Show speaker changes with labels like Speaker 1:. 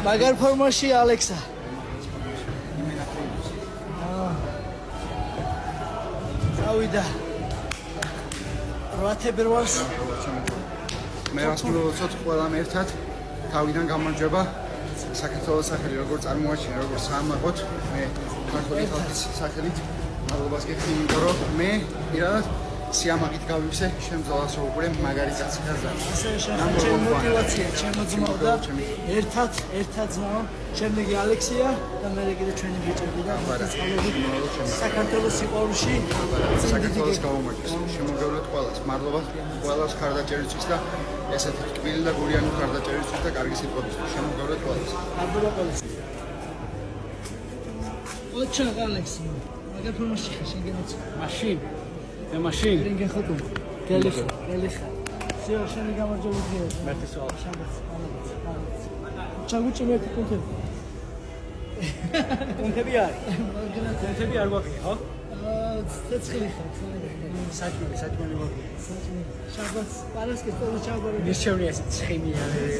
Speaker 1: მაგარ ფორმაშია ალექსა. წავიდა 8 თებერვალს.
Speaker 2: მე რას მოვუწოთ ყველამ ერთად თავიდან გამარჯვება საქართველოს სახელი როგორ წარმოაჩინე როგორ საამაყოთ მე ქართული ხალხის სახელით მადლობას გიხდი იმიტომ რომ მე პირადად სიამაყით გავივსე შემძლავას რომ უკვე მაგარი კაცი გაზარდა.
Speaker 1: ჩემი мотиваცია, ჩემო ძმაო და ერთად ძმაო, შემდეგი ალექსია და მე კიდე ჩვენი ბიჭები და საქართველოს სიყვარულში
Speaker 2: საქართველოს გაუმარჯოს. შემოგევლეთ ყველას. მადლობა ყველას ხარდაჭერისთვის და ესეთი ტკბილი და გურიანი ხარდაჭერისთვის და კარგი სიტყვებისთვის. შემოგევლეთ ყველას.
Speaker 1: მადლობა ყველას. ოჩა ალექსი. მაგარ ფორმაში ხარ შენ გენაცო.
Speaker 3: მაშინ და მაშინ
Speaker 1: რინგე ხოტო. გელიხა. всё, შენი გამარჯვებული დღეა.
Speaker 3: მერტი სულ.
Speaker 1: შაბათს. ჩაგუჭი მერტი კონტენტი.
Speaker 3: კონტენტი არის. კონტენტი არ გვაქვს, ხო?
Speaker 1: ცეცხლი ხარ,
Speaker 3: საჭმელი გვაქვს.
Speaker 1: შაბათს, პარასკევს ყოველ ჩავგარე.
Speaker 3: მისჩევნია ეს ცხიმი არის.